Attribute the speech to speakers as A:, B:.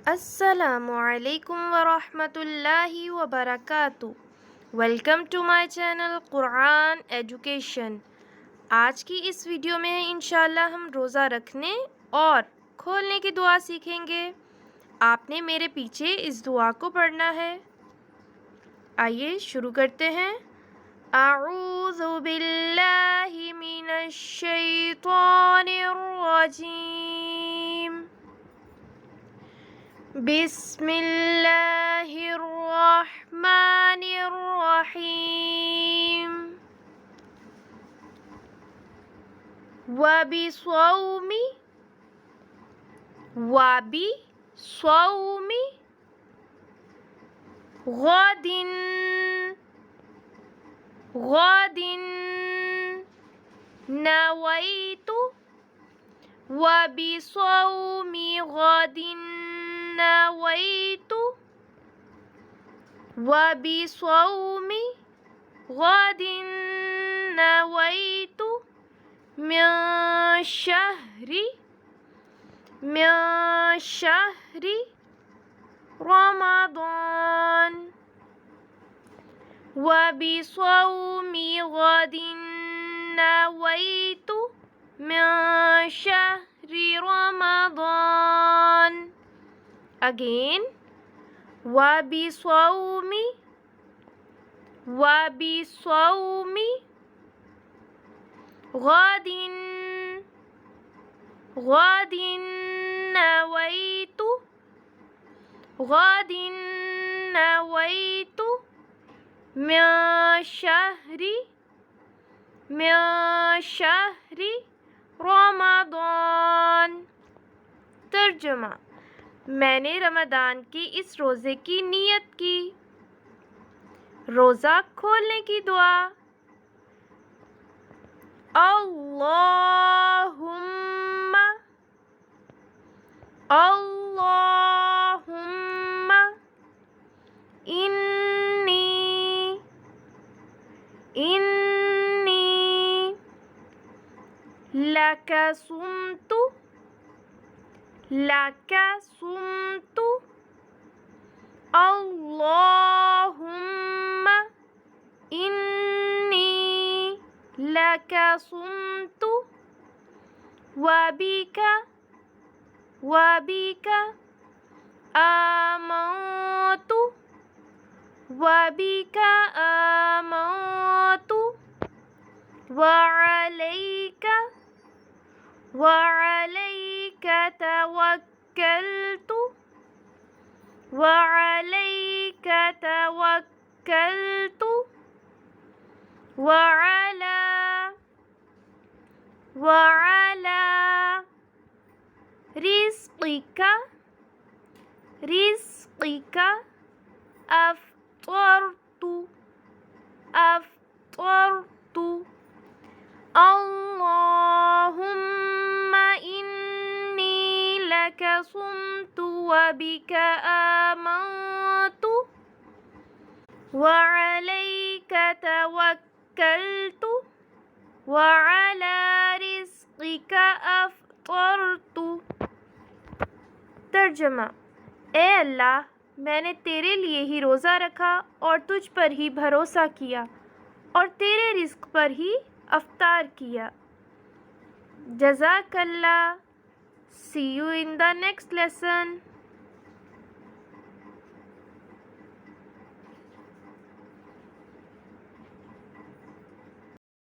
A: अस्सलामुअलैकुम वरहमतुल्लाहि वबरकातु। Welcome to my channel Quran education. आज की इस वीडियो में इंशाल्लाह हम रोज़ा रखने और खोलने की दुआ सीखेंगे। आपने मेरे पीछे इस दुआ को पढ़ना है। आइए शुरू करते हैं। अऊज़ु बिल्लाहि मिनश शैतानिर रजीम। बिस्मिल्लाहिर्रहमानिर्रहीम। वबिस्सौमी गदिन नवैतु वबिस्सौमी गदिन नवैतु वबिस्सौमी गदिन नवैतु मिन शहरी रमज़ान वबिस्सौमी गदिन नवैतु मिन शहरी रमज़ान। Again, वबिस्सौमी गदिन नवैतु मिन शहरी रमज़ान। तर्जुमा: मैंने रमज़ान के इस रोज़े की नियत की। रोज़ा खोलने की दुआ। अल्लाहुम्मा इन्नी लका सुमतु अल्लाहुम्मा इन्नी लका सुमतु वबिका आमन्तु वअलैका तवक्कलतु वअला रिज़्क़िका अफ़्तरतु अल्लाहुम्मा इन्नी लका सुमतु वबिका आमन्तु वअलैका तवक्कलतु वअला रिज़्क़िका अफ़्तरतु। तर्जुमा: ए अल्लाह, मैंने तेरे लिए ही रोज़ा रखा और तुझ पर ही भरोसा किया और तेरे रिज़्क़ पर ही अफ्तार किया। जज़ाकल्लाह। See you in the next lesson.